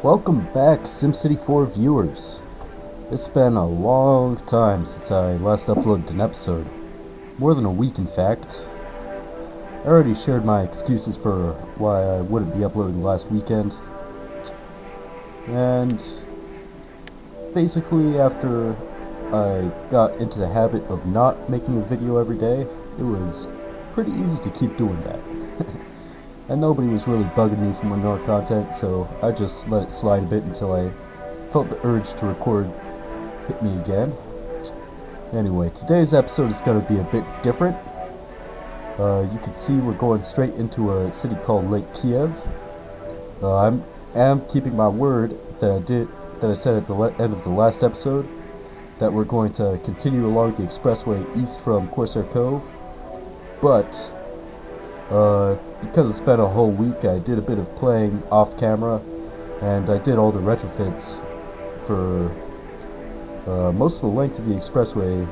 Welcome back, SimCity 4 viewers. It's been a long time since I last uploaded an episode. More than a week, in fact. I already shared my excuses for why I wouldn't be uploading last weekend. And basically, after I got into the habit of not making a video every day, it was pretty easy to keep doing that. And nobody was really bugging me for more content, so I just let it slide a bit until I felt the urge to record hit me again. Anyway, today's episode is going to be a bit different. You can see we're going straight into a city called Lake Kiev. I am keeping my word that I said at the end of the last episode, that we're going to continue along the expressway east from Corsair Cove, but because it's been a whole week, I did a bit of playing off camera, and I did all the retrofits for most of the length of the expressway,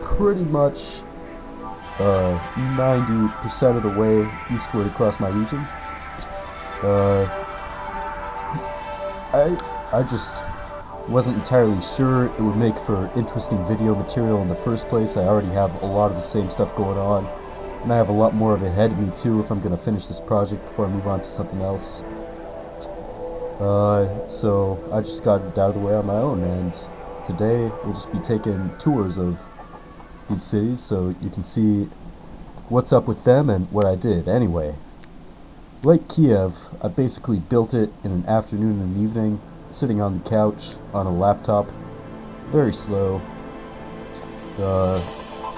pretty much 90% of the way eastward across my region. I just wasn't entirely sure it would make for interesting video material in the first place. I already have a lot of the same stuff going on. And I have a lot more of it ahead of me too if I'm going to finish this project before I move on to something else. So I just got it out of the way on my own, and today we'll just be taking tours of these cities so you can see what's up with them and what I did. Anyway, Lake Kiev, I basically built it in an afternoon and an evening, sitting on the couch on a laptop, very slow.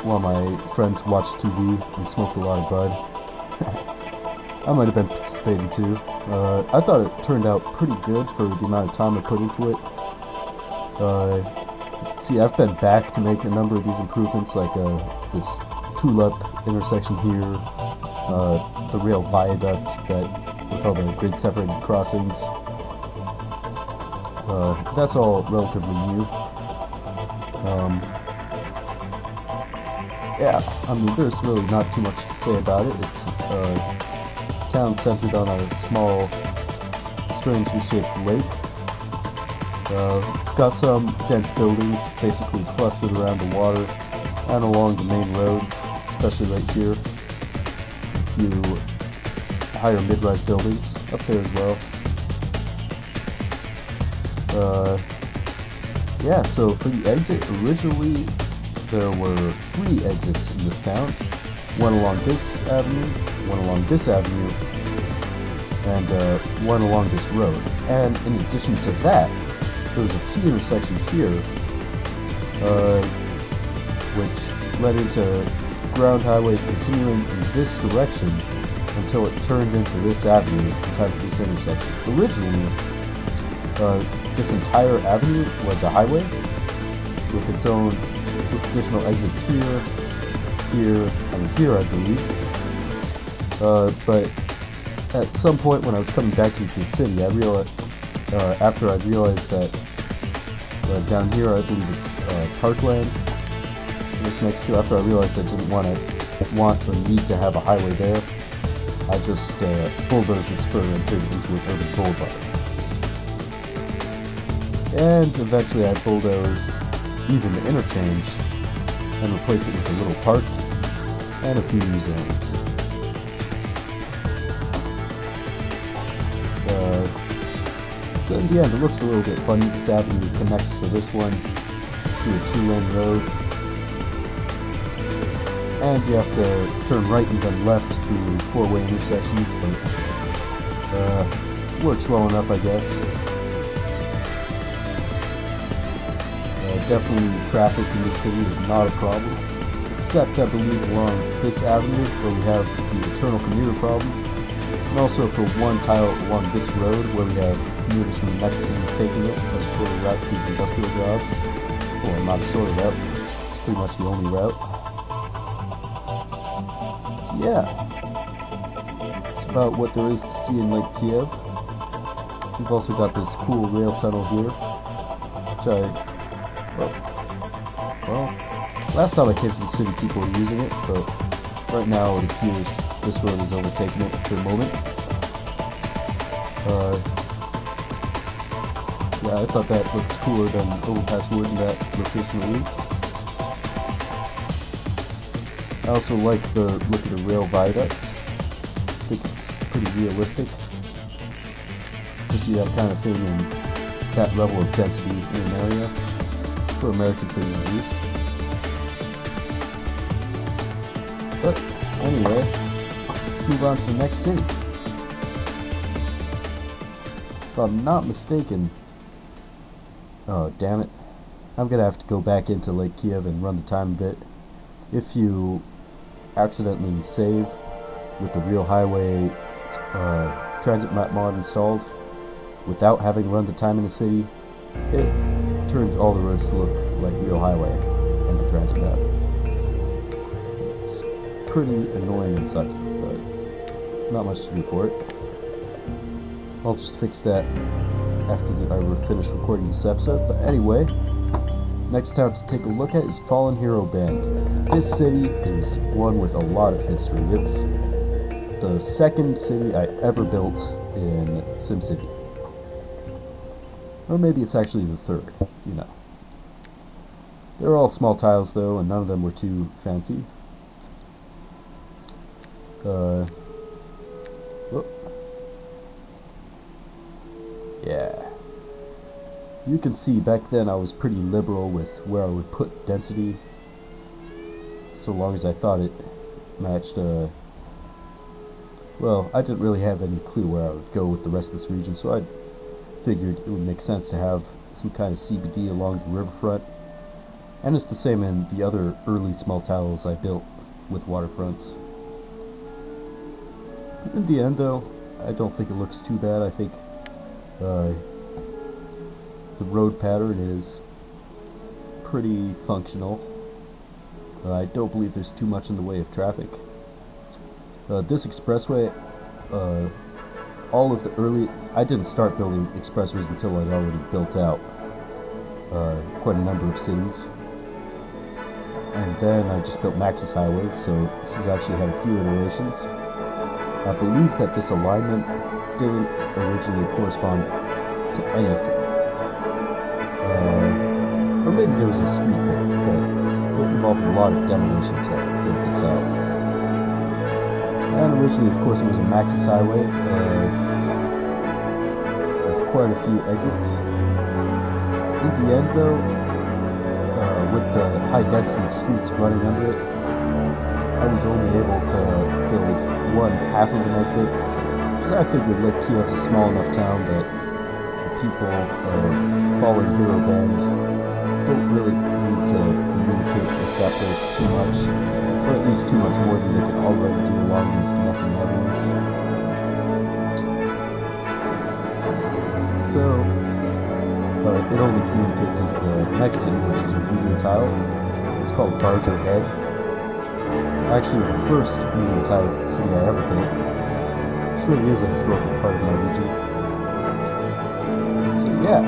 While my friends watched TV and smoked a lot of bud. I might have been participating too. I thought it turned out pretty good for the amount of time I put into it. See, I've been back to make a number of these improvements, like this tulip intersection here, the rail viaduct that with all the grid separated crossings. That's all relatively new. Yeah, I mean, there's really not too much to say about it. It's a town centered on a small, strangely shaped lake. Got some dense buildings basically clustered around the water and along the main roads, especially right here. A few higher mid-rise buildings up there as well. Yeah, so for the exit, originally there were 3 exits in this town. One along this avenue, one along this avenue, and one along this road. And in addition to that, there was a T intersection here, which led into ground highway continuing in this direction until it turned into this avenue in time for this intersection. Originally, this entire avenue was a highway with its own additional exits here, and here, I believe. But at some point when I was coming back into the city, I realized, after I realized that down here, I believe it's parkland, which next to, after I realized I didn't want or need to have a highway there, I just bulldozed this further and turned it into an urban boulevard. And eventually I bulldozed even the interchange and replaced it with a little park and a few new zones. So in the end, it looks a little bit funny. This avenue connects to this one through a 2-lane road, and you have to turn right and then left through 4-way intersections, but works well enough, I guess. Definitely traffic in this city is not a problem, except I believe along this avenue where we have the eternal commuter problem, and also for one tile along this road where we have commuters from Mexico taking it as a shorter route to these industrial jobs. Well, not a shorter route, it's pretty much the only route. So yeah, that's about what there is to see in Lake Kiev. We've also got this cool rail tunnel here, which well, last time I came to the city, people were using it, but right now it appears this road is overtaking it for the moment. Yeah, I thought that looks cooler than overpass wood in that location at least. I also like the look of the rail viaduct. I think it's pretty realistic to see that kind of thing in that level of density in an area for American cities at least. But anyway, let's move on to the next city. If I'm not mistaken, oh damn it, I'm gonna have to go back into Lake Kiev and run the time a bit. If you accidentally save with the real highway transit map mod installed without having run the time in the city, it turns all the roads to look like real highway in the transit map. It's pretty annoying and such, but not much to do for it. I'll just fix that after I finish recording this episode. But anyway, next town to take a look at is Fallen Hero Bend. This city is one with a lot of history. It's the second city I ever built in SimCity. Or maybe it's actually the third, you know. They're all small tiles though, and none of them were too fancy. Yeah. You can see back then I was pretty liberal with where I would put density, so long as I thought it matched, well, I didn't really have any clue where I would go with the rest of this region, so I figured it would make sense to have some kind of CBD along the riverfront. And it's the same in the other early small tiles I built with waterfronts. In the end though, I don't think it looks too bad. I think the road pattern is pretty functional. I don't believe there's too much in the way of traffic. This expressway, all of the early... I didn't start building expressways until I'd already built out quite a number of cities. And then I just built Maxis highways, so this has actually had a few iterations. I believe that this alignment didn't originally correspond to anything. Or maybe there was a street there, but it involved a lot of demolition to build this out. And originally, of course, it was a Maxis highway with quite a few exits. In the end, though, with the high density of streets running under it, I was only able to build one half of an exit, because I figured Lake Kiev's a small enough town that the people of Fallen Hero Bend don't really need to communicate with that place too much, or at least too much more than they can already do along these connecting avenues. So, it only communicates into the next city, which is a medium tile. It's called Barger Head. Actually, the first medium tile city I ever built. This really is a historical part of my region. So yeah,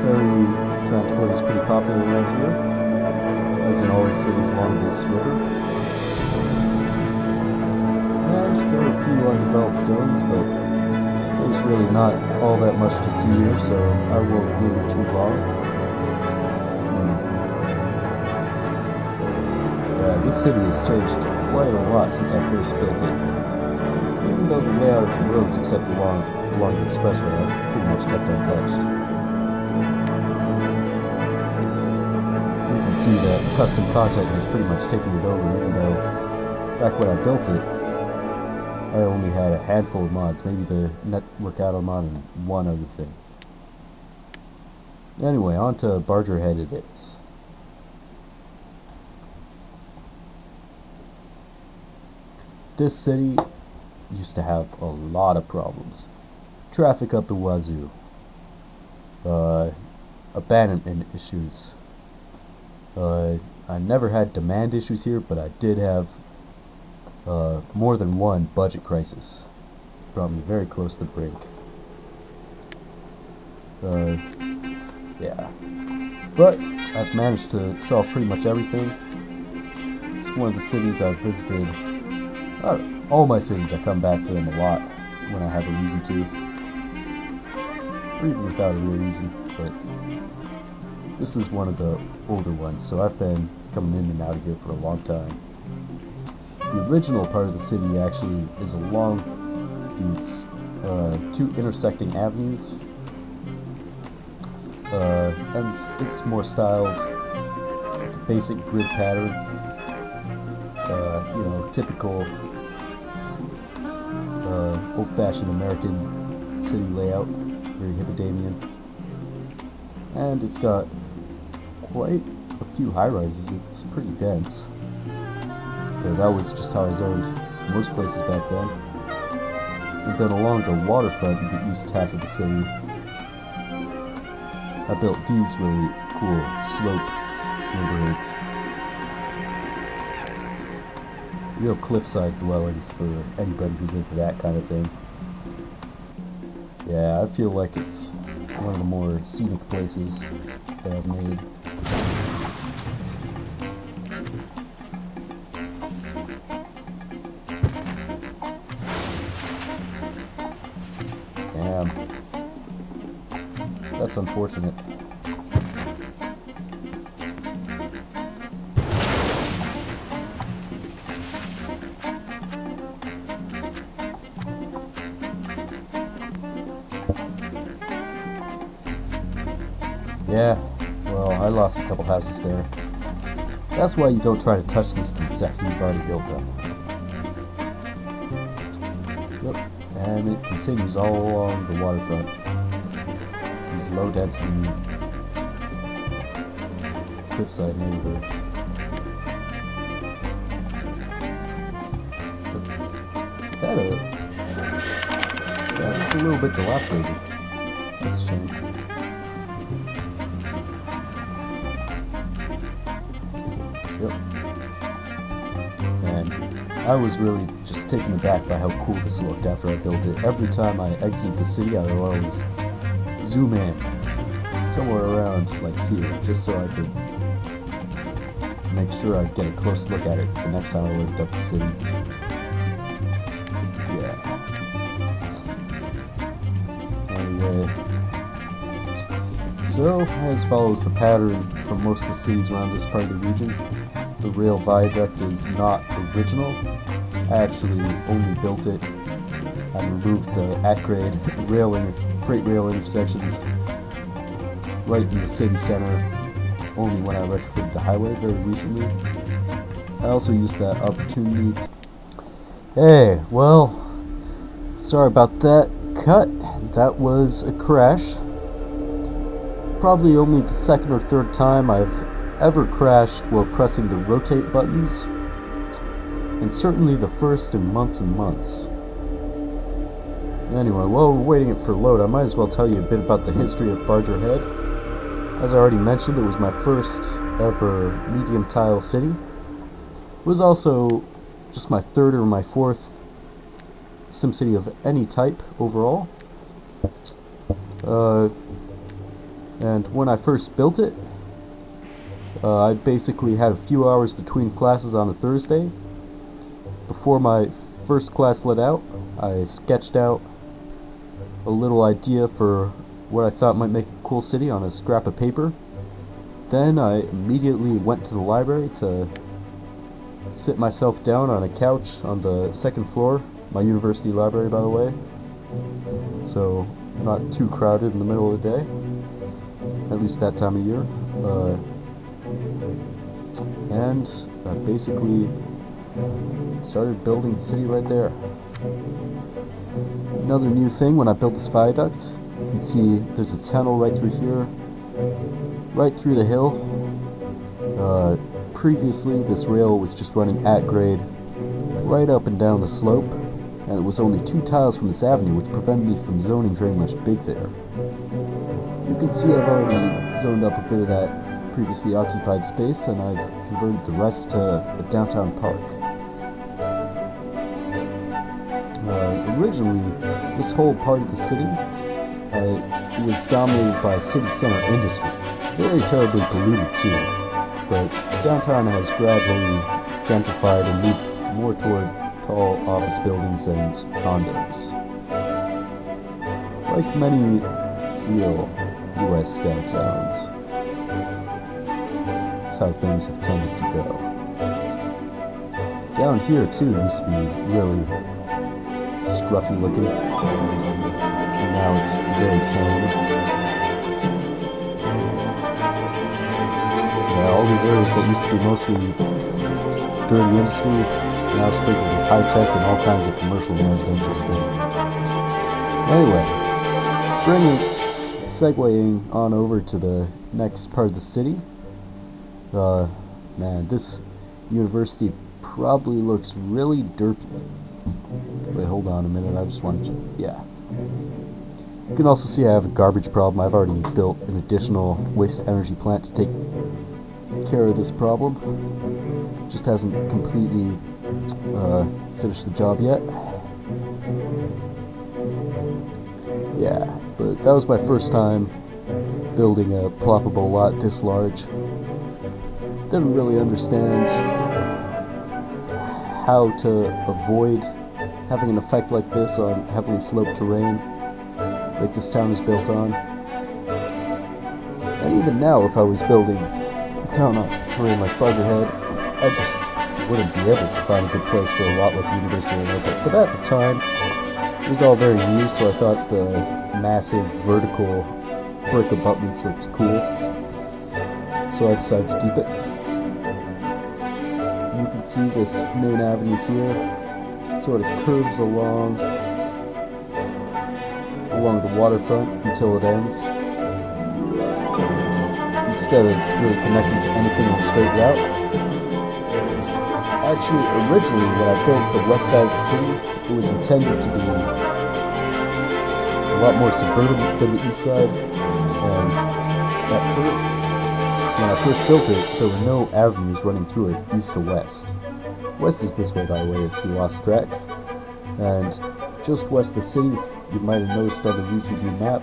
ferry transport is pretty popular around here, as in all the cities along this river. And there are a few undeveloped zones, but there's really not all that much to see here, so I won't linger too long. Yeah, this city has changed quite a lot since I first built it. Even though the layout of the roads, except along the expressway, have pretty much kept untouched. You can see that custom content has pretty much taken it over, even though back when I built it, I only had a handful of mods, maybe the network add-on mod and one other thing. Anyway, on to Barger Head it is. This city used to have a lot of problems. Traffic up the wazoo. Abandonment issues. I never had demand issues here, but I did have more than one budget crisis. Brought me very close to the brink. Yeah. But I've managed to solve pretty much everything. It's one of the cities I've visited. All my cities, I come back to them a lot when I have a reason to. or even without a real reason, but this is one of the older ones, so I've been coming in and out of here for a long time. The original part of the city actually is along these two intersecting avenues, and it's more styled, basic grid pattern, you know, typical old-fashioned American city layout, very Hippodamian, and it's got quite a few high-rises. It's pretty dense. Yeah, that was just how I zoned most places back then. And then along the waterfront in the east half of the city, I built these really cool slope neighborhoods. Real cliffside dwellings for anybody who's into that kind of thing. Yeah, I feel like it's one of the more scenic places that I've made. Damn. That's unfortunate. Yeah, well, I lost a couple houses there. That's why you don't try to touch these things after you've already built them. Yep, and it continues all along the waterfront. These low-density cliffside neighborhoods. Is that yeah, it's a little bit dilapidated. That's a shame. Yep. And I was really just taken aback by how cool this looked after I built it. Every time I exited the city, I would always zoom in somewhere around like here, just so I could make sure I'd get a close look at it the next time I looked up the city. Yeah. Anyway, so as follows the pattern from most of the cities around this part of the region. The rail viaduct is not original. I actually only built it and removed the at-grade freight rail intersections right in the city center only when I retrofitted the highway very recently. I also used that opportunity. Hey, well, sorry about that cut. That was a crash. Probably only the second or third time I've ever crashed while pressing the rotate buttons, and certainly the first in months and months. Anyway, while we're waiting for load, I might as well tell you a bit about the history of Barger Head. As I already mentioned, it was my first ever medium tile city. It was also just my third or my fourth SimCity of any type overall. And when I first built it, I basically had a few hours between classes on a Thursday. Before my first class let out, I sketched out a little idea for what I thought might make a cool city on a scrap of paper. Then I immediately went to the library to sit myself down on a couch on the second floor, my university library by the way, so not too crowded in the middle of the day, at least that time of year. And I basically started building the city right there. Another new thing, when I built this viaduct, you can see there's a tunnel right through here, right through the hill. Previously this rail was just running at grade right up and down the slope, and it was only 2 tiles from this avenue, which prevented me from zoning very much big there. You can see I've already zoned up a bit of that previously occupied space, and I've converted the rest to a downtown park. Originally, this whole part of the city was dominated by city center industry, very terribly polluted too, but downtown has gradually gentrified and moved more toward tall office buildings and condos. Like many real US downtowns. That's how things have tended to go. Down here too used to be really scruffy looking, and now it's very tame. Yeah, all these areas that used to be mostly dirty industry, now sprinkled with high-tech and all kinds of commercial and residential stuff. Anyway, segueing on over to the next part of the city. Man, this university probably looks really dirty. Wait, hold on a minute, I just want to check. Yeah. You can also see I have a garbage problem. I've already built an additional waste energy plant to take care of this problem. Just hasn't completely finished the job yet. Yeah, but that was my first time building a ploppable lot this large. Didn't really understand how to avoid having an effect like this on heavily sloped terrain like this town is built on. And even now, if I was building a town on terrain like Barger Head, I just wouldn't be able to find a good place for a lot like the University of America. But at the time, it was all very new, so I thought the massive vertical brick abutments looked cool. So I decided to keep it. You can see this main avenue here sort of curves along the waterfront until it ends, instead of really connecting to anything on a straight route. Actually, originally when I built the west side of the city, it was intended to be a lot more suburban than the east side, and when I first built it, there were no avenues running through it east to west. West is this way, by the way, if you lost track. And just west of the city, you might have noticed on the region view map,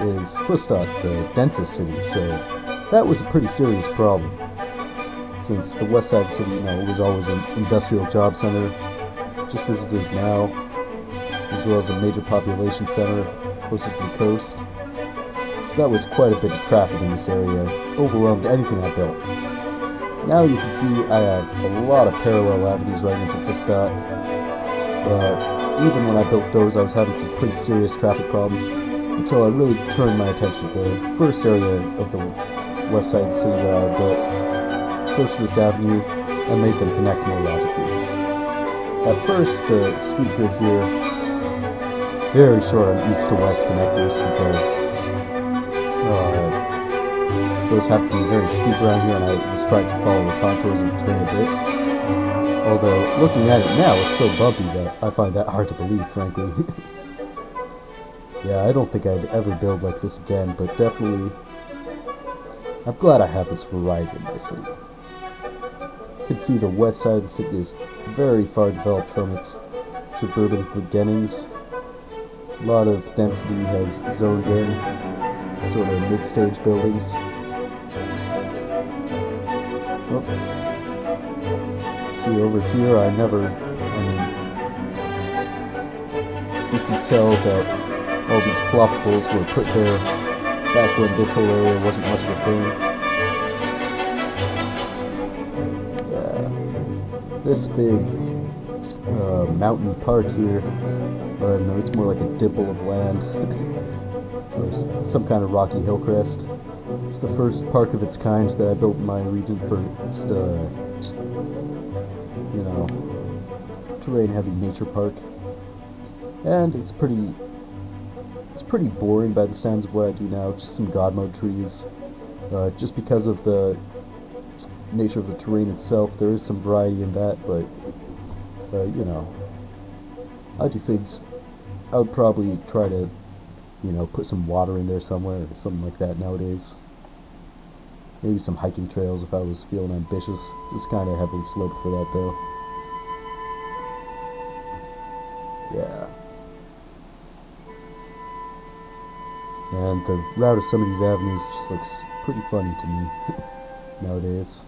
is Fustat, the densest city. So that was a pretty serious problem, since the west side of the city, was always an industrial job center, just as it is now, as well as a major population center closer to the coast. So that was quite a bit of traffic in this area, overwhelmed anything I built. Now you can see I have a lot of parallel avenues right into Fustat. Even when I built those, I was having some pretty serious traffic problems until I really turned my attention to the first area of the west side of the city that I built close to this avenue and made them connect more logically. At first, the street grid here very short on east to west connectors because those have to be very steep around here, and I was trying to follow the contours of the terrain a bit. Although, looking at it now, it's so bumpy that I find that hard to believe, frankly. Yeah, I don't think I'd ever build like this again, but definitely, I'm glad I have this variety in my city. You can see the west side of the city is very far developed from its suburban beginnings. A lot of density has zoned in, sort of mid-stage buildings. Oh. See over here, you can tell that all these ploppables were put there back when this whole area wasn't much of a thing. Yeah. This big mountain park here, no, it's more like a dimple of land, or some kind of rocky hill crest. It's the first park of its kind that I built in my region for just terrain-heavy nature park, and it's pretty boring by the standards of what I do now. Just some god mode trees. Just because of the nature of the terrain itself, there is some variety in that, but I do things. I would probably try to, put some water in there somewhere or something like that nowadays. Maybe some hiking trails if I was feeling ambitious. It's kind of heavily sloped for that though. Yeah. And the route of some of these avenues just looks pretty funny to me nowadays.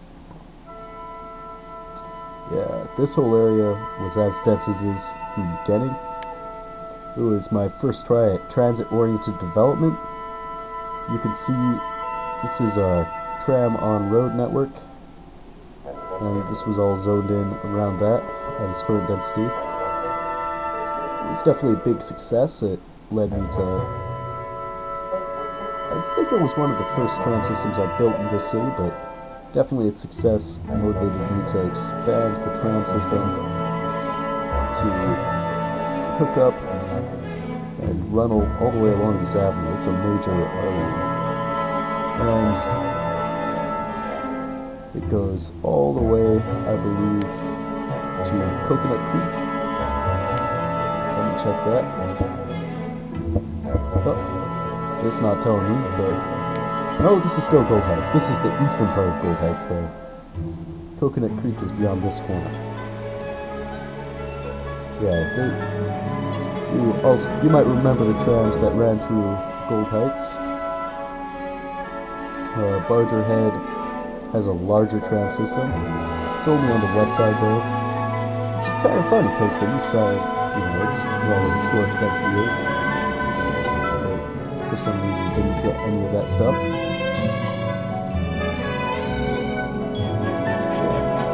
Yeah, this whole area was as dense as it is from the beginning. It was my first try at transit-oriented development. You can see this is a tram on road network, and this was all zoned in around that at its current density. It's definitely a big success. It led me to, I think it was one of the first tram systems I built in this city, but definitely its success motivated me to expand the tram system to hook up and run all the way along this avenue. It's a major artery, and it goes all the way, I believe, to Coconut Creek. Let me check that. Oh, it's not telling me, but no, this is still Gold Heights. This is the eastern part of Gold Heights, though. Coconut Creek is beyond this corner. Yeah, you might remember the trams that ran through Gold Heights. Barger Head has a larger tram system. It's only on the west side though, which is kind of funny because the east side, it's where the historic density is. But for some reason, didn't get any of that stuff.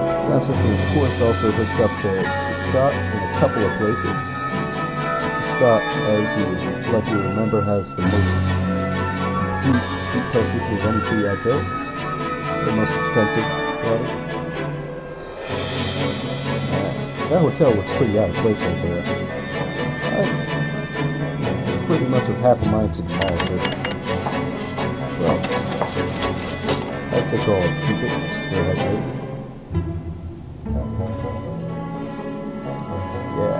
The tram system, of course, also hooks up to Fustat in a couple of places. Fustat, as you likely remember, has the most complete streetcar system of any city I've built. The most expensive product. That hotel looks pretty out of place right there. Pretty much of half a mind to demolish it. Well, I think I'll keep it still like that. Yeah.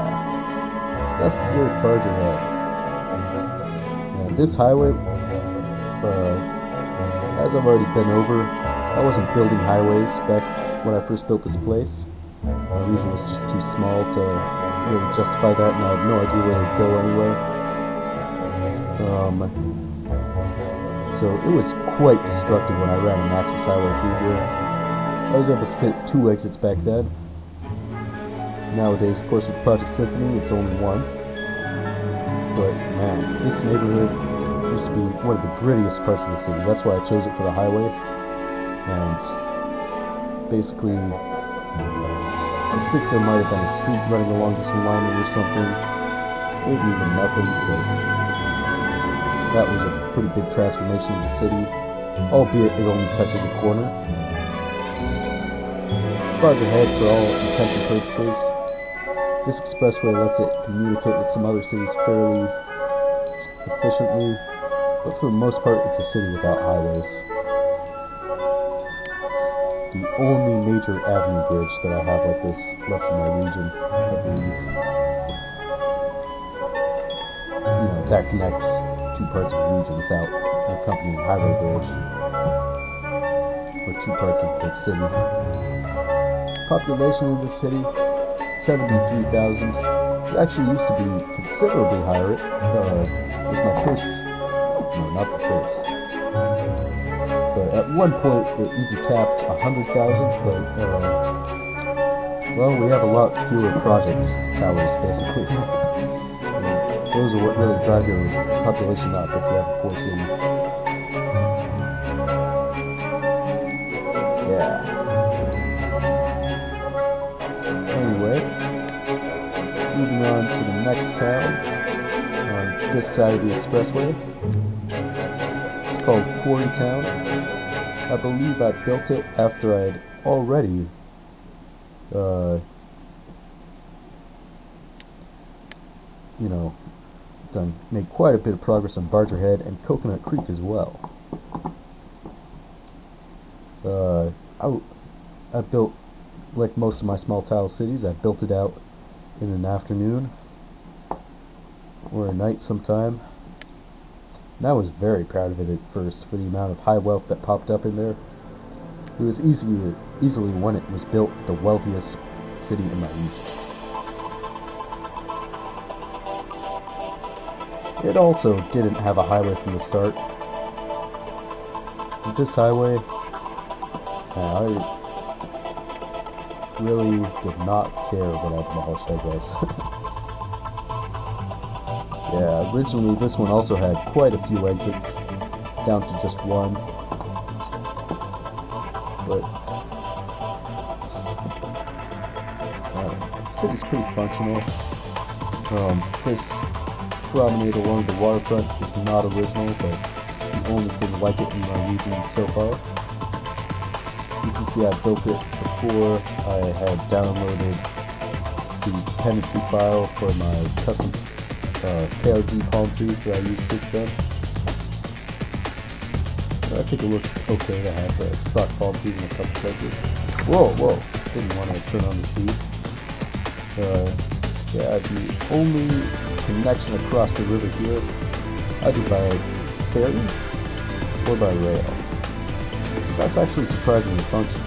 So that's the deal with Barger Head. And this highway, as I've already been over, I wasn't building highways back when I first built this place. My region was just too small to really justify that, and I had no idea where to go anyway. So it was quite destructive when I ran an access highway through here. I was able to fit 2 exits back then. Nowadays, of course, with Project Symphony, it's only 1. But man, this neighborhood used to be one of the grittiest parts of the city. That's why I chose it for the highway. And basically, I think there might have been a street running along this alignment or something. Maybe even nothing, but that was a pretty big transformation of the city, albeit it only touches a corner. Barger Head, for all intents and purposes, this expressway lets it communicate with some other cities fairly efficiently, but for the most part, it's a city without highways. The only major avenue bridge that I have like this left in my region, I believe. That connects 2 parts of the region without an accompanying highway bridge. Or 2 parts of the city. Population of the city, 73,000. It actually used to be considerably higher. It was my first, no, not the first. But at one point, it even capped 100,000, but, well, we have a lot fewer project towers, basically. Those are what really drive your population up if you have a poor city. Yeah. Anyway, moving on to the next town on this side of the expressway. It's called Quarrytown. I believe I built it after I'd already made quite a bit of progress on Barger Head and Coconut Creek as well. I built, like most of my small tile cities, I built it out in an afternoon or a night sometime. And I was very proud of it at first for the amount of high wealth that popped up in there. It was easily when it was built, the wealthiest city in my region. It also didn't have a highway from the start. With this highway, I really did not care what I demolished, I guess. Yeah, originally this one also had quite a few exits, down to just one. But the city's pretty functional. This promenade along the waterfront is not original, but it's the only thing like it in my region so far. You can see I built it before I had downloaded the dependency file for my custom KRG palm trees that I used since then. I think it looks okay to have stock palm trees in a couple places. Whoa, didn't want to turn on the speed. Yeah, the only connection across the river here, either by ferry or by rail. That's actually surprisingly functional.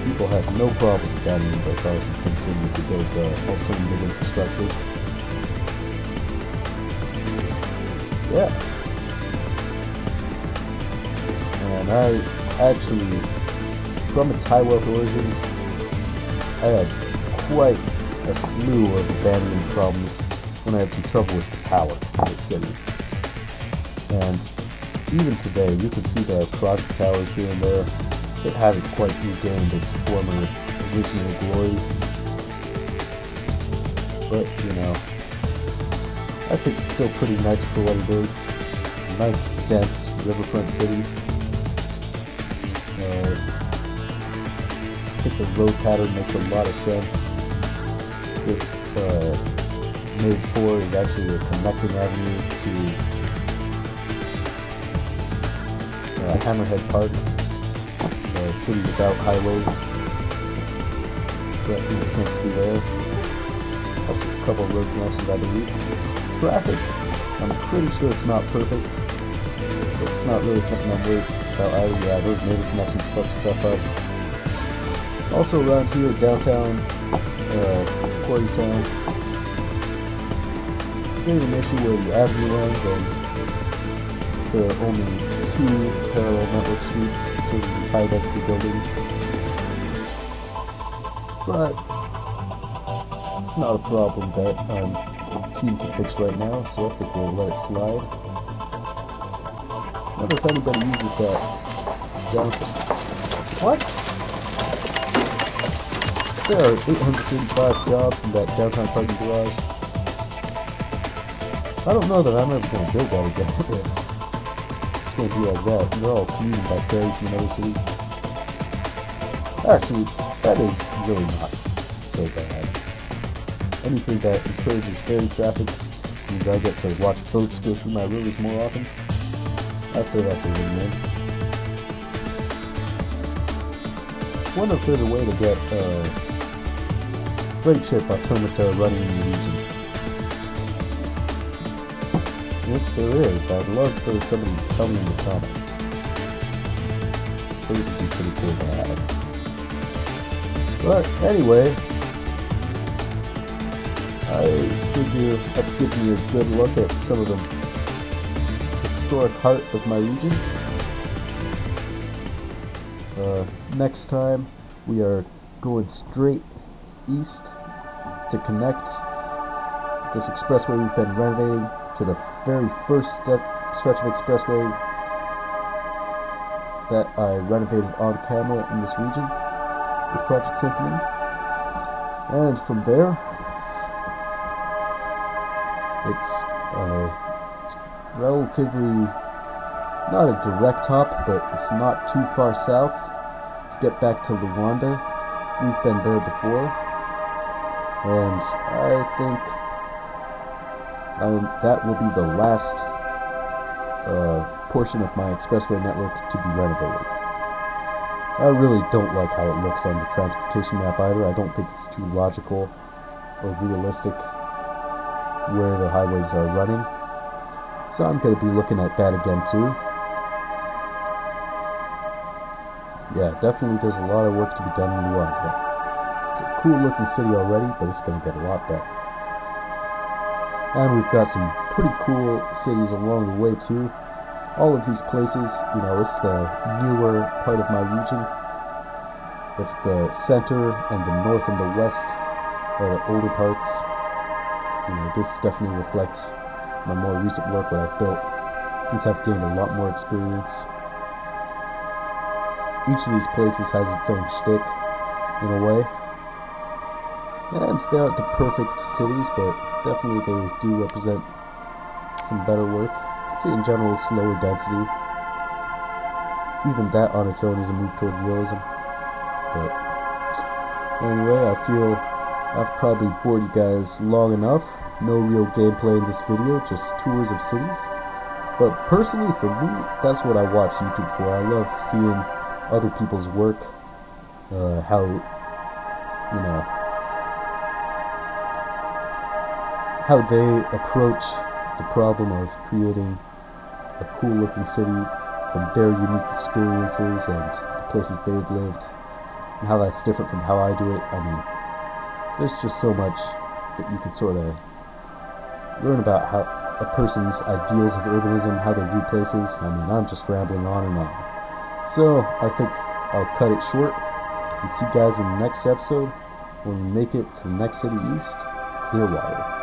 People have no problem getting in their cars in some city to build alternative infrastructure. Yeah. And I actually, from its high wealth origins, I had quite a slew of abandonment problems when I had some trouble with power in the city. And even today, you can see there are project towers here and there. It hasn't quite regained its former original glory. But, you know, I think it's still pretty nice for what it is. A nice, dense riverfront city. I think the road pattern makes a lot of sense. This Made 4 is actually a connecting avenue to Hammerhead Park, a city without highways. So that makes sense to be there. Also a couple of road connections, I believe. Traffic, I'm pretty sure it's not perfect, but it's not really something I'm worried about either. Yeah, those neighbor connections fuck stuff up. Also around here, downtown, Quarrytown, there's an issue where the avenue runs and there are only 2 parallel network streets to these high density buildings. But it's not a problem that I'm keen to fix right now, so I think we'll let it slide. I wonder if anybody uses that downtown. What? There are 885 jobs in that downtown parking garage. I don't know that I'm ever going to build that again. It's going to be like that. They're all commuting by ferry from another city. Actually, that is really not so bad. Anything that encourages ferry traffic means I get to watch boats go through my rivers more often. I'd say that's a win-win. One or further way to get freight ship automata running in the region. Which there is. I'd love for somebody to tell me in the comments. Those would be pretty cool to have. But anyway, I figure that gives me a good look at some of the historic heart of my region. Next time, we are going straight east to connect this expressway we've been renovating to the very first stretch of expressway that I renovated on camera in this region with Project Symphony. And from there, it's relatively, not a direct hop, but it's not too far south to get back to Luanda. We've been there before, and I think that will be the last portion of my expressway network to be renovated. I really don't like how it looks on the transportation map either. I don't think it's too logical or realistic where the highways are running. So I'm going to be looking at that again too. Yeah, definitely there's a lot of work to be done in Luanda. It's a cool looking city already, but it's going to get a lot better. And we've got some pretty cool cities along the way too. All of these places, you know, it's the newer part of my region. If the center and the north and the west are the older parts, This definitely reflects my more recent work, what I've built since I've gained a lot more experience. Each of these places has its own shtick, in a way. And they aren't the perfect cities, but definitely they do represent some better work. I'd say in general, slower density. Even that on its own is a move toward realism. But anyway, I feel I've probably bored you guys long enough. No real gameplay in this video, just tours of cities. But personally, for me, that's what I watch YouTube for. I love seeing other people's work, how they approach the problem of creating a cool looking city from their unique experiences and the places they've lived, and how that's different from how I do it. I mean, there's just so much that you can sort of learn about how a person's ideals of urbanism, how they view places. I mean, I'm just rambling on and on. So I think I'll cut it short and see you guys in the next episode when we make it to the next city east, Clearwater.